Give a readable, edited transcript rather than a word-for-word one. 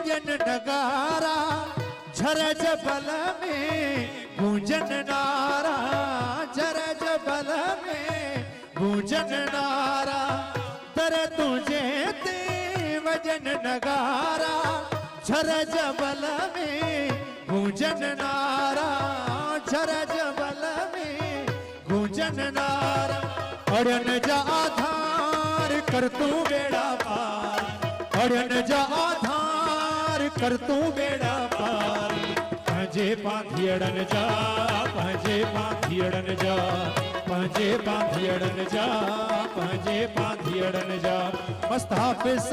वजन नगारा झरज बल में गूंजन नारा झरज बल में गूंजन नारा तर तुझे ते वजन नगारा झरज बल में गूंजन नारा झरज बल में गूंजन नारा अड़न जा आधार कर तू बेड़ा पार अड़न जा आधार कर तू बेड़ा पार पंजे पांथी अड़न जा पंजे पांथी अड़न जा पंजे पांथी अड़न जा पंजे पांथी अड़न जा मस्त हाफिज